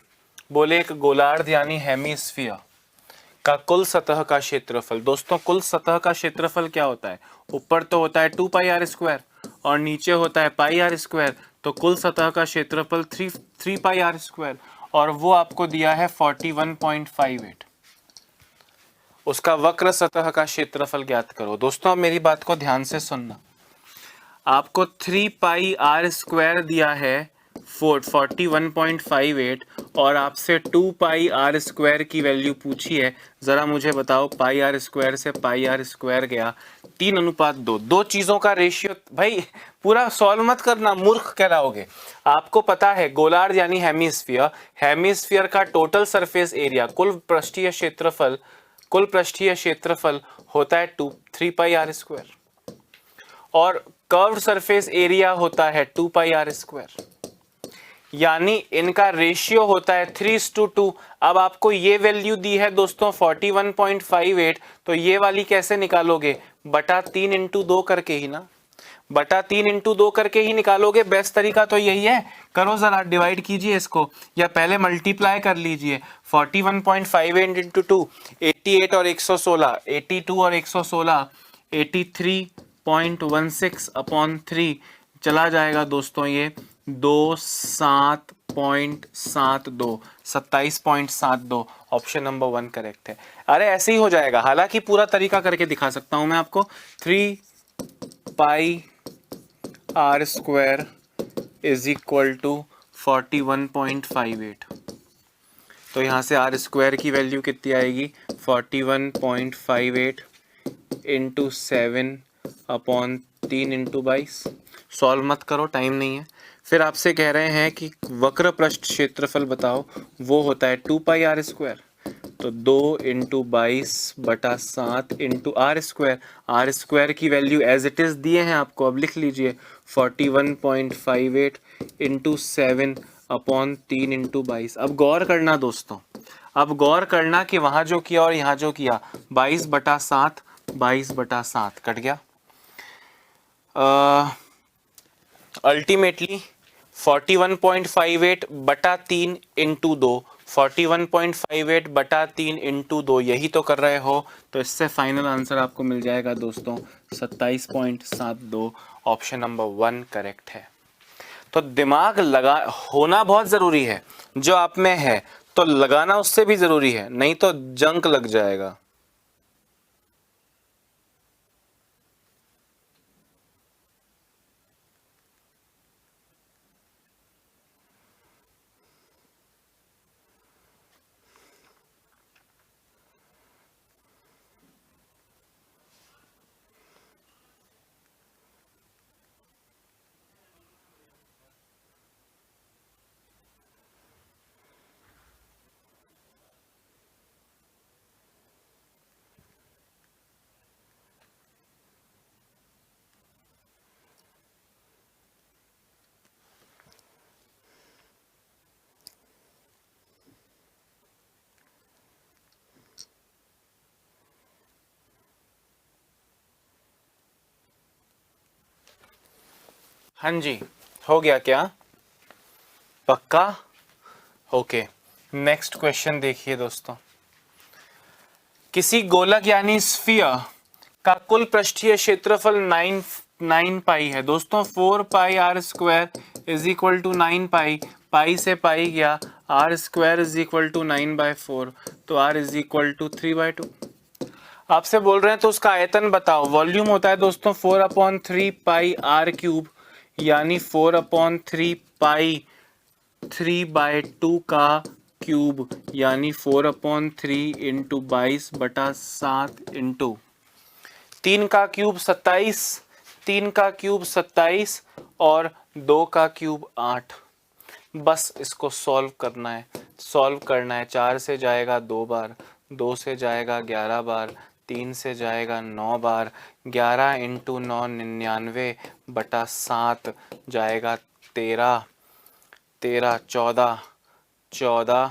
बोले एक गोलार्ध यानी हेमीस्फीयर का कुल सतह का क्षेत्रफल। दोस्तों कुल सतह का क्षेत्रफल क्या होता है? ऊपर तो होता है 2 पाई आर स्क्वायर और नीचे होता है पाई आर स्क्वायर, तो कुल सतह का क्षेत्रफल 3 पाई आर स्क्वायर, और वो आपको दिया है 41.58। उसका वक्र सतह का क्षेत्रफल ज्ञात करो। दोस्तों अब मेरी बात को ध्यान से सुनना, आपको 3 पाई आर स्क्वायर दिया है 41.58 और आपसे 2 पाई आर स्क्वायर की वैल्यू पूछी है। ज़रा मुझे बताओ, पाई आर स्क्वायर से पाई आर स्क्वायर गया 3:2, दो चीज़ों का रेशियो। भाई पूरा सॉल्व मत करना, मूर्ख कहलाओगे। आपको पता है गोलार्ध यानी हेमीस्फीयर, हेमीस्फीयर का टोटल सरफेस एरिया, कुल पृष्ठीय क्षेत्रफल होता है 3 पाई आर स्क्वायर, और कर्व्ड सरफेस एरिया होता है 2 पाई आर स्क्वायर, यानी इनका रेशियो होता है 3:2। अब आपको ये वैल्यू दी है दोस्तों 41.58, तो ये वाली कैसे निकालोगे? बटा 3 इंटू 2 करके ही ना, बटा 3 इंटू 2 करके ही निकालोगे। बेस्ट तरीका तो यही है, करो जरा डिवाइड कीजिए इसको, या पहले मल्टीप्लाई कर लीजिए। 41.58 इंटू 2 88 और 116, 82 और 116 83.16/3 चला जाएगा दोस्तों, ये 27.72, 27.72, ऑप्शन नंबर 1 करेक्ट है। अरे ऐसे ही हो जाएगा, हालांकि पूरा तरीका करके दिखा सकता हूं मैं आपको। 3 pi r square is equal to 41.58, तो यहाँ से आर स्क्वायर की वैल्यू कितनी आएगी? 41.58 इंटू 7/3 इंटू 22। सॉल्व मत करो, टाइम नहीं है। फिर आपसे कह रहे हैं कि वक्र पृष्ठ क्षेत्रफल बताओ, वो होता है 2 पाई आर स्क्वायर, तो 2 into 22/7 into r square. R square की वैल्यू एज इट इज़ दिए हैं आपको, अब लिख लीजिए 41.58 इंटू 7/3 इंटू 22। अब गौर करना दोस्तों, अब गौर करना कि वहाँ जो किया और यहाँ जो किया, 22/7 22/7 कट गया। अल्टीमेटली 41.58 बटा 3 इंटू 2, 41.58 बटा 3 इंटू 2 यही तो कर रहे हो, तो इससे फाइनल आंसर आपको मिल जाएगा दोस्तों 27.72। ऑप्शन नंबर 1 करेक्ट है। तो दिमाग लगा होना बहुत ज़रूरी है, जो आप में है तो लगाना उससे भी ज़रूरी है, नहीं तो जंक लग जाएगा। हाँ जी, हो गया क्या? पक्का? ओके, नेक्स्ट क्वेश्चन देखिए दोस्तों। किसी गोलक यानी स्फीयर का कुल पृष्ठीय क्षेत्रफल 9 पाई है दोस्तों। 4 pi r square is equal to 9 pi, pi से पाई गया, r square is equal to 9/4, तो आर इज इक्वल टू 3/2। आपसे बोल रहे हैं तो उसका आयतन बताओ। वॉल्यूम होता है दोस्तों 4/3 पाई आर क्यूब, यानी 4/3 पाई 3/2 का क्यूब, यानी 4/3 इंटू 22/7 इंटू 3 का क्यूब 27, 3 का क्यूब 27 और 2 का क्यूब 8। बस इसको सॉल्व करना है, सॉल्व करना है। 4 से जाएगा 2 बार, 2 से जाएगा 11 बार, 3 से जाएगा 9 बार, 11 इंटू 9 99/7 जाएगा 13, 13 14, 14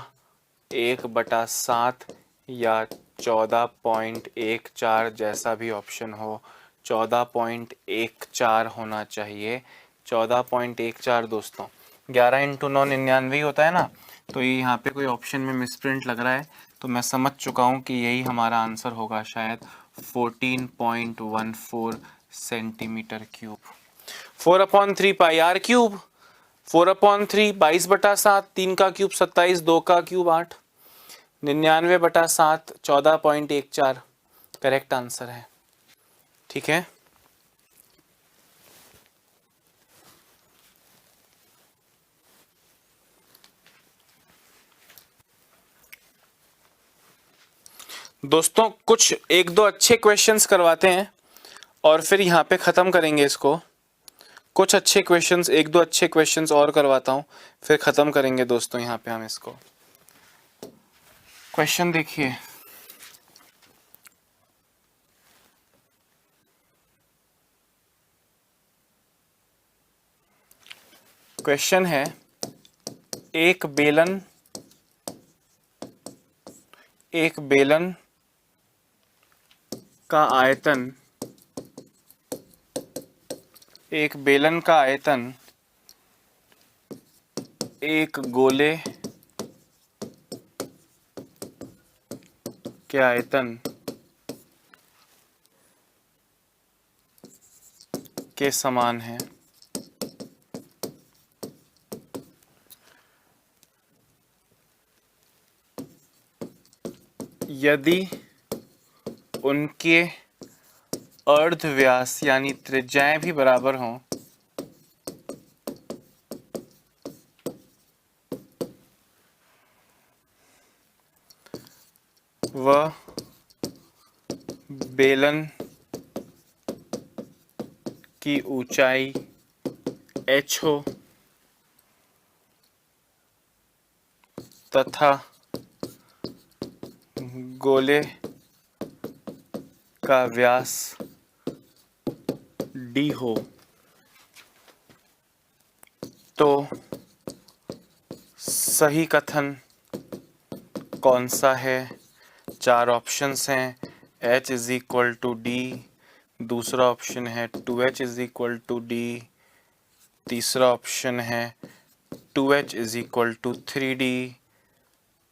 1/7 या 14.14, जैसा भी ऑप्शन हो 14.14 होना चाहिए। 14.14 दोस्तों। 11 इंटू 9 99 होता है ना, तो ये यहाँ पे कोई ऑप्शन में मिसप्रिंट लग रहा है, तो मैं समझ चुका हूँ कि यही हमारा आंसर होगा शायद 14.14 centimetre cube. 4/3 pi r cube, 4/3 22/7, 3 का क्यूब 27, 2 का क्यूब 8, 99/7 14.14 करेक्ट आंसर है। ठीक है, दोस्तों कुछ एक दो अच्छे क्वेश्चंस करवाते हैं और फिर यहाँ पे ख़त्म करेंगे इसको। कुछ अच्छे क्वेश्चंस, एक दो अच्छे क्वेश्चंस और करवाता हूँ, फिर ख़त्म करेंगे दोस्तों यहाँ पे हम इसको। क्वेश्चन देखिए, क्वेश्चन है एक बेलन का आयतन, एक बेलन का आयतन एक गोले के आयतन के समान है। यदि उनके अर्धव्यास यानी त्रिज्याएं भी बराबर हों, वह बेलन की ऊंचाई h हो तथा गोले का व्यास d हो, तो सही कथन कौन सा है? 4 ऑप्शंस हैं, h is equal to d, दूसरा ऑप्शन है 2h is equal to d, तीसरा ऑप्शन है 2h is equal to 3d,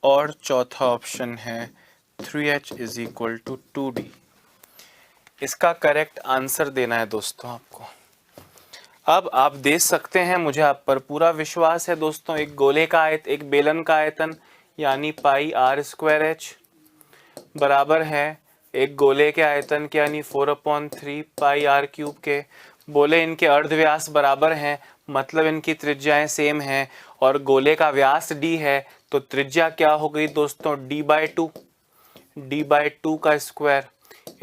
और चौथा ऑप्शन है 3h is equal to 2d। इसका करेक्ट आंसर देना है दोस्तों आपको। अब आप देख सकते हैं, मुझे आप पर पूरा विश्वास है दोस्तों। एक गोले का आयत, एक बेलन का आयतन यानी पाई आर स्क्वायर एच बराबर है एक गोले के आयतन के यानी 4/3 पाई आर क्यूब के। बोले इनके अर्धव्यास बराबर हैं, मतलब इनकी त्रिज्याएं सेम हैं, और गोले का व्यास d है, तो त्रिज्या क्या हो गई दोस्तों, d/2 का स्क्वायर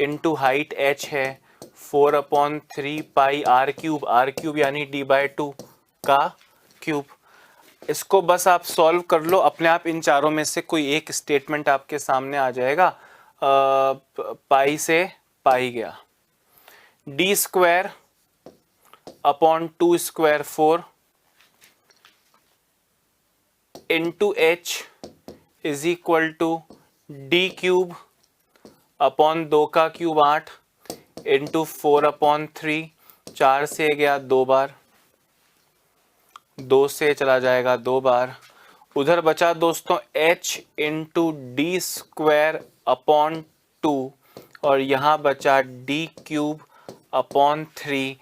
इंटू हाइट h है 4/3 पाई आर क्यूब यानी d/2 का क्यूब। इसको बस आप सॉल्व कर लो, अपने आप इन चारों में से कोई एक स्टेटमेंट आपके सामने आ जाएगा। पाई से पाई गया, d square upon 2 square 4 into h is equal to d cube upon 2 का क्यूब 8 इंटू 4/3, 4 से गया 2 बार, 2 से चला जाएगा 2 बार, उधर बचा दोस्तों h into D square upon 2, और यहाँ बचा D cube upon 3।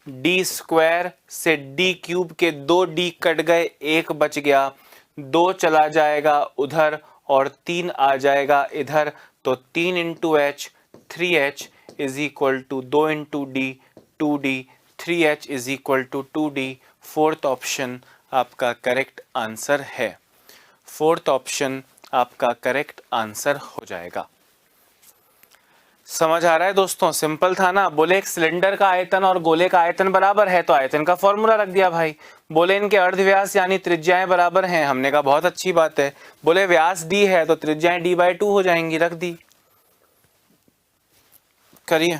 D square से डी क्यूब के 2 डी कट गए, 1 बच गया, 2 चला जाएगा उधर और 3 आ जाएगा इधर, तो 3 into h 3h is equal to 2 into d 2d, 3h is equal to 2d। Fourth option आपका करेक्ट आंसर है। फोर्थ ऑप्शन आपका करेक्ट आंसर हो जाएगा। समझ आ रहा है दोस्तों? सिंपल था ना। बोले एक सिलेंडर का आयतन और गोले का आयतन बराबर है, तो आयतन का फॉर्मूला रख दिया भाई। बोले इनके अर्धव्यास यानी त्रिज्याएं बराबर हैं, हमने कहा बहुत अच्छी बात है। बोले व्यास d है तो त्रिज्याएं d/2 हो जाएंगी, रख दी। करिए।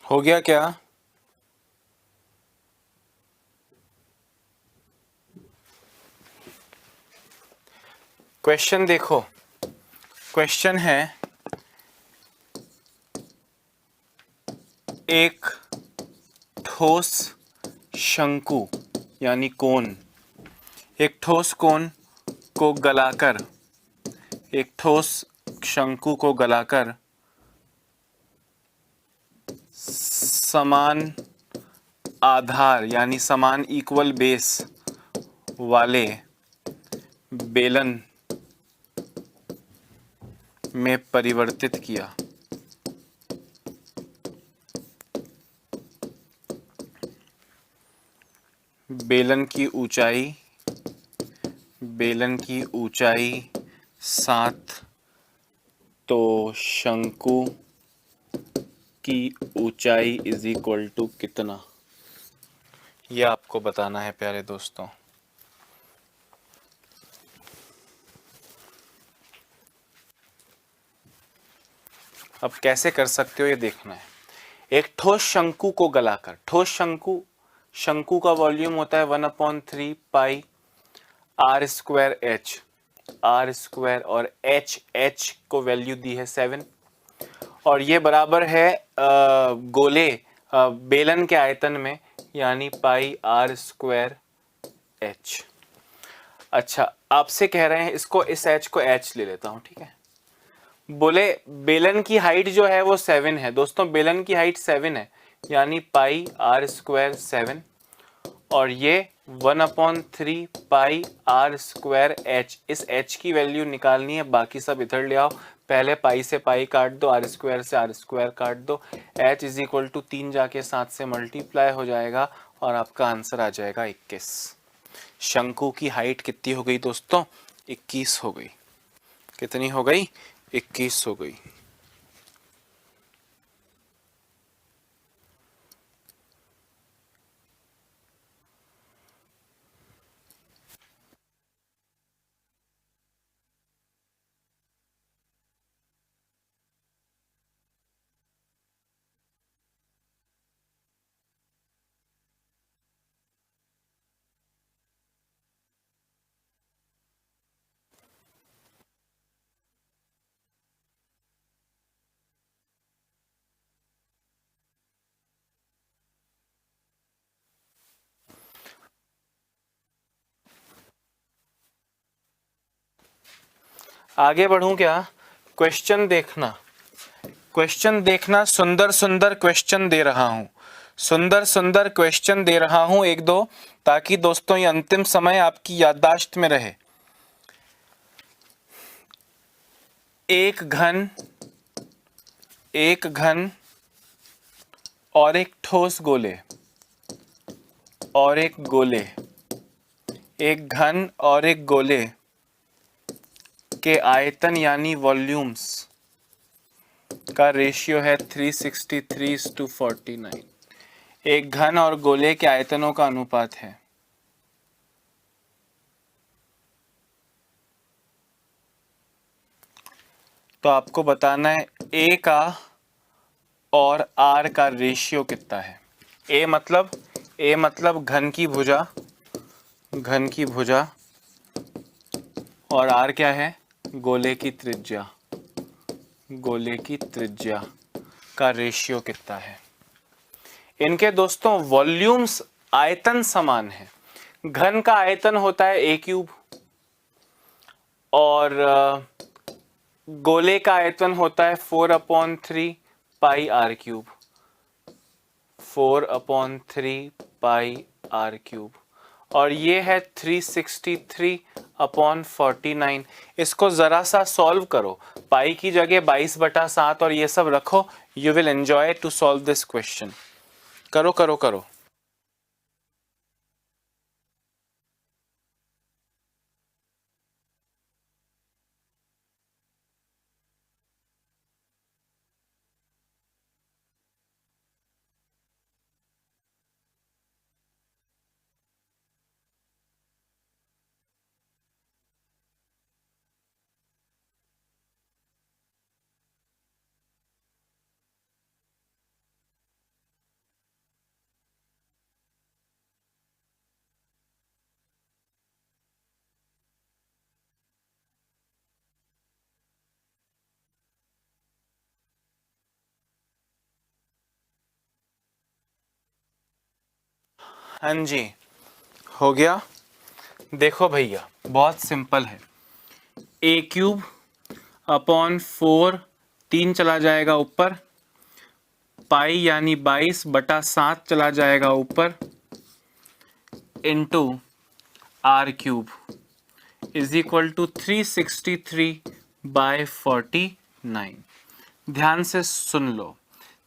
हो गया क्या? क्वेश्चन देखो, क्वेश्चन है एक ठोस शंकु यानी कोन, एक ठोस कोन को गलाकर, एक ठोस शंकु को गलाकर समान आधार यानी समान इक्वल बेस वाले बेलन में परिवर्तित किया। बेलन की ऊंचाई 7, तो शंकु की ऊंचाई इज इक्वल टू कितना, ये आपको बताना है प्यारे दोस्तों। अब कैसे कर सकते हो ये देखना है। एक ठोस शंकु को गलाकर, ठोस शंकु का वॉल्यूम होता है 1/3 pi r square h, r square, और एच को वैल्यू दी है 7, और ये बराबर है गोले बेलन के आयतन में यानी पाई आर स्क्वायर एच। अच्छा, आपसे कह रहे हैं इसको, इस एच को एच ले लेता हूं, ठीक है। बोले बेलन की हाइट जो है वो 7 है दोस्तों, बेलन की हाइट 7 है यानी पाई आर स्क्वायर 7, और ये 1/3 पाई आर स्क्वायर एच। इस एच की वैल्यू निकालनी है, बाकी सब इधर ले आओ। पहले पाई से पाई काट दो, आर स्क्वायर से आर स्क्वायर काट दो, h इज इक्वल टू 3 जाके 7 से मल्टीप्लाई हो जाएगा और आपका आंसर आ जाएगा 21। शंकु की हाइट कितनी हो गई दोस्तों? 21 हो गई। कितनी हो गई? 21 हो गई। आगे बढ़ूं क्या? क्वेश्चन देखना, क्वेश्चन देखना, सुंदर सुंदर क्वेश्चन दे रहा हूं, सुंदर सुंदर क्वेश्चन दे रहा हूं एक दो, ताकि दोस्तों ये अंतिम समय आपकी याददाश्त में रहे। एक घन और एक ठोस गोले, और एक गोले, एक घन और एक गोले के आयतन यानी वॉल्यूम्स का रेशियो है 363:49। एक घन और गोले के आयतनों का अनुपात है। तो आपको बताना है A का और R का रेशियो कितना है। A मतलब घन की भुजा, घन की भुजा, और R क्या है? गोले की त्रिज्या, गोले की त्रिज्या का रेशियो कितना है। इनके दोस्तों वॉल्यूम्स, आयतन समान है। घन का आयतन होता है A³ और गोले का आयतन होता है 4/3 पाई r³, 4/3 पाई r³, और ये है 363/49। इसको जरा सा सॉल्व करो, पाई की जगह 22/7 और ये सब रखो। You will enjoy to solve this question. करो करो करो। हाँ जी, हो गया। देखो भैया, बहुत सिंपल है। A³/4, 3 चला जाएगा ऊपर, पाई यानी 22/7 चला जाएगा ऊपर, into r³ is equal to 363/49। ध्यान से सुन लो,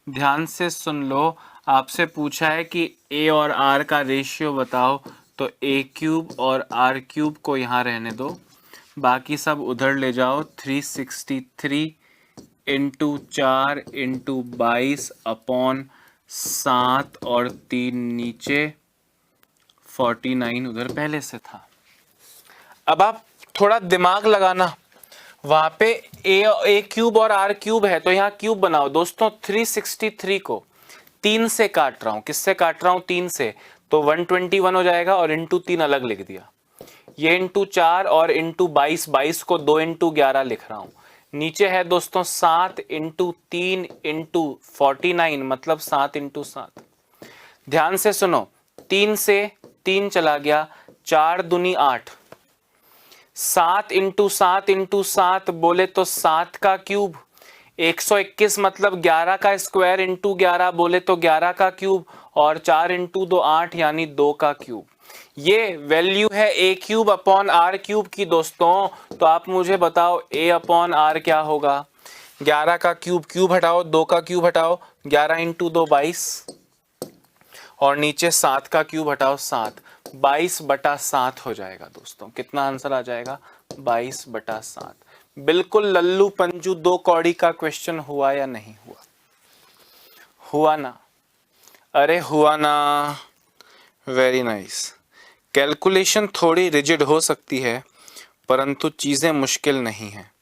ध्यान से सुन लो। आपसे पूछा है कि A और R का रेशियो बताओ, तो A³ और r³ को यहाँ रहने दो, बाकी सब उधर ले जाओ। 363 इंटू 4 इंटू 22/7 और 3 नीचे, 49 उधर पहले से था। अब आप थोड़ा दिमाग लगाना, वहां पे A³ और r³ है तो यहाँ क्यूब बनाओ। दोस्तों 363 को 3 से काट रहा हूं, किससे काट रहा हूं? 3 से, तो 121 हो जाएगा, और इंटू 3 अलग लिख दिया। ये इंटू 4 और इंटू 22 को 2 इंटू 11 लिख रहा हूं। नीचे है दोस्तों 7 इंटू 3 इंटू 49, मतलब 7 इंटू 7। ध्यान से सुनो, 3 से 3 चला गया, 4 दूनी 8, 7 इंटू 7 इंटू 7 बोले तो 7 का क्यूब, 121 मतलब 11 का स्क्वायर इंटू 11 बोले तो 11 का क्यूब, और 4 इंटू 2 8 यानी 2 का क्यूब। ये वैल्यू है A³ अपॉन R³ की दोस्तों। तो आप मुझे बताओ A अपॉन R क्या होगा? 11 का क्यूब, क्यूब हटाओ, 2 का क्यूब हटाओ, 11 इंटू 2 22, और नीचे 7 का क्यूब हटाओ 7, 22/7 हो जाएगा दोस्तों। कितना आंसर आ जाएगा? 22/7। बिल्कुल लल्लू पंजू 2 कौड़ी का क्वेश्चन हुआ या नहीं हुआ? हुआ ना? अरे हुआ ना। Very nice. कैलकुलेशन थोड़ी रिजिड हो सकती है, परंतु चीजें मुश्किल नहीं हैं।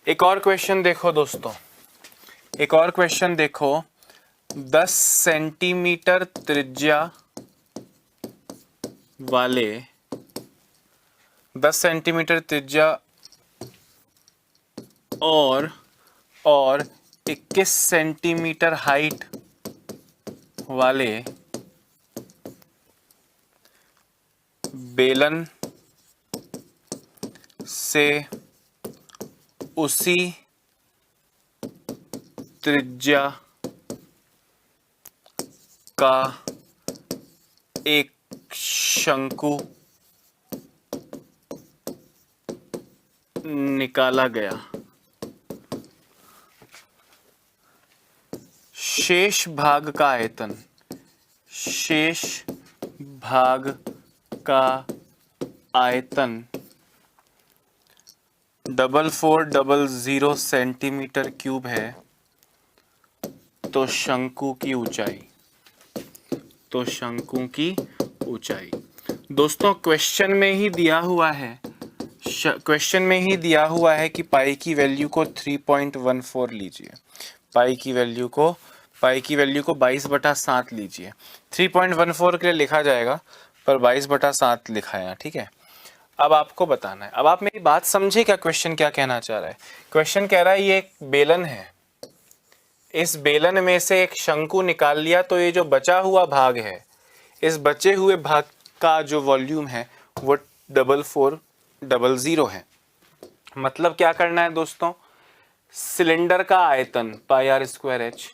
एक और क्वेश्चन देखो दोस्तों, एक और क्वेश्चन देखो। 10 सेंटीमीटर त्रिज्या वाले 10 सेंटीमीटर त्रिज्या और 21 सेंटीमीटर हाइट वाले बेलन से उसी त्रिज्या का एक शंकु निकाला गया। शेष भाग का आयतन, शेष भाग का आयतन 4400 सेंटीमीटर क्यूब है, तो शंकु की ऊंचाई, तो शंकु की ऊंचाई। दोस्तों क्वेश्चन में ही दिया हुआ है, क्वेश्चन में ही दिया हुआ है कि पाई की वैल्यू को 3.14 लीजिए, पाई की वैल्यू को 22/7 लीजिए। 3.14 के लिए लिखा जाएगा, पर 22/7 लिखा है, ठीक है। अब आपको बताना है, अब आप मेरी बात समझे क्या, क्वेश्चन क्या कहना चाह रहा है? क्वेश्चन कह रहा है ये एक बेलन है, इस बेलन में से एक शंकु निकाल लिया, तो ये जो बचा हुआ भाग है, इस बचे हुए भाग का जो वॉल्यूम है वो 4400 है। मतलब क्या करना है दोस्तों? सिलेंडर का आयतन πr²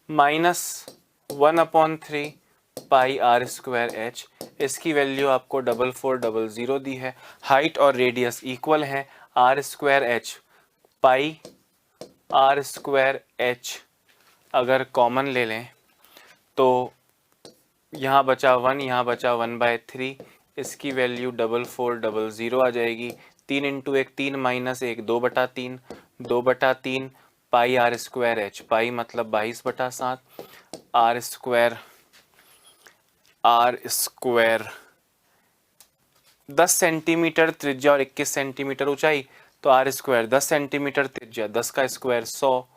माइनस 1/3 πr²h, इसकी वैल्यू आपको 4400 दी है। हाइट और रेडियस इक्वल है, r²h πr²h अगर कॉमन ले लें तो यहाँ बचा 1, यहाँ बचा 1/3, इसकी वैल्यू 4400 आ जाएगी। 3 इंटू 1 3 माइनस 1 2/3, 2/3 πr²h, पाई मतलब 22/7, r² 10 सेंटीमीटर त्रिज्या और 21 सेंटीमीटर ऊंचाई, तो r², 10 सेंटीमीटर त्रिज्या, 10 का स्क्वायर 100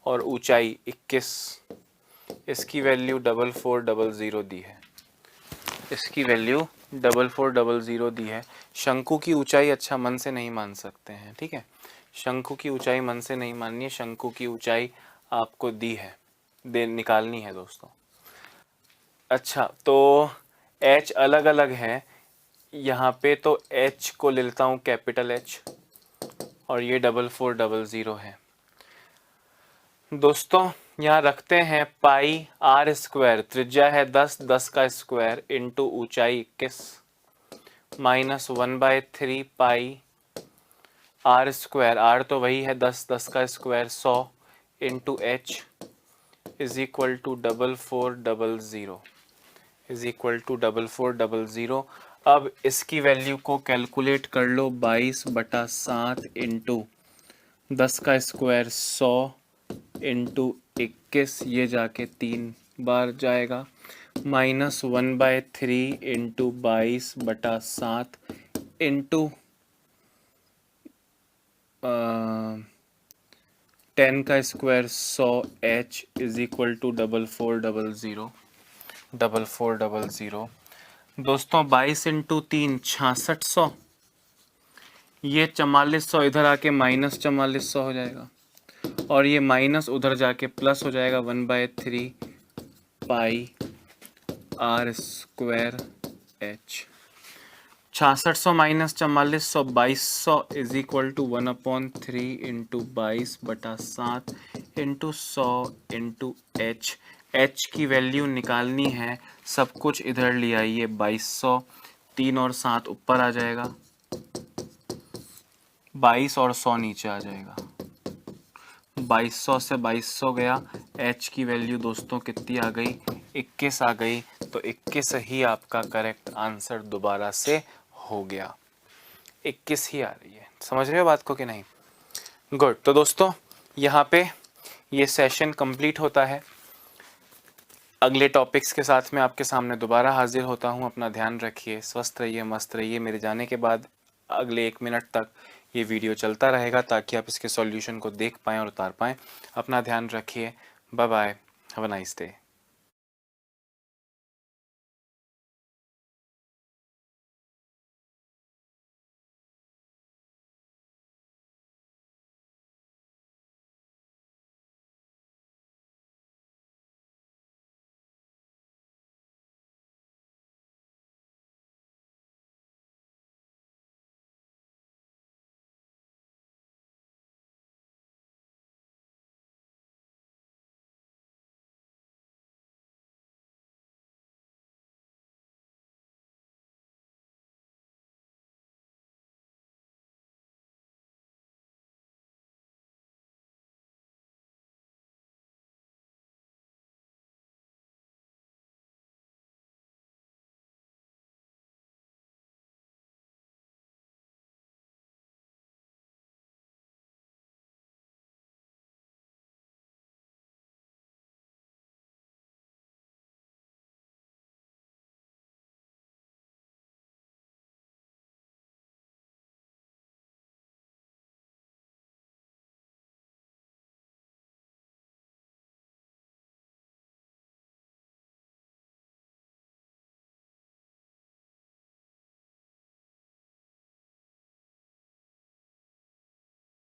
और ऊंचाई 21, इसकी वैल्यू 4400 दी है, इसकी वैल्यू 4400 दी है। शंकु की ऊंचाई अच्छा मन से नहीं मान सकते हैं, ठीक है, शंकु की ऊंचाई मन से नहीं माननी है, शंकु की ऊंचाई आपको दी है, निकालनी है दोस्तों। अच्छा तो h अलग अलग है, यहाँ पे तो h को ले लेता हूँ कैपिटल H, और ये 4400 है दोस्तों। यहाँ रखते हैं πr², त्रिज्या है 10, 10 का स्क्वायर इंटू ऊंचाई 21 माइनस 1/3 πr², r तो वही है 10, 10 का square 100 into h is equal to 4400, is equal to 4400। अब इसकी वैल्यू को कैलकुलेट कर लो, 22/7 इंटू 10 का स्क्वायर 100 इंटू 21, ये जाके 3 बार जाएगा, माइनस 1/3 इंटू 22/7 इंटू 10 का square 100h is equal to 4400। दोस्तों 22 इंटू 3 6600 ये 4400 इधर आके माइनस 4400 हो जाएगा, और ये माइनस उधर जाके प्लस हो जाएगा 1/3 pi r square h. 6600 minus 4400 2200 is equal to 1/3 into 22/7 into 100 into h. H की वैल्यू निकालनी है, सब कुछ इधर ले आइए, 2200, 3 और 7 ऊपर आ जाएगा, 22 और 100 नीचे आ जाएगा, 2200 से 2200 गया। एच की वैल्यू दोस्तों कितनी आ गई, 21 आ गई। तो 21 ही आपका करेक्ट आंसर दोबारा से हो गया, 21 ही आ रही है। समझ रहे हो बात को कि नहीं? गुड। तो दोस्तों यहाँ पे ये सेशन कंप्लीट होता है। अगले टॉपिक्स के साथ मैं आपके सामने दोबारा हाजिर होता हूँ। अपना ध्यान रखिए, स्वस्थ रहिए, मस्त रहिए। मेरे जाने के बाद अगले 1 मिनट तक ये वीडियो चलता रहेगा ताकि आप इसके सॉल्यूशन को देख पाएँ और उतार पाएँ। अपना ध्यान रखिए। Bye bye, have a nice day.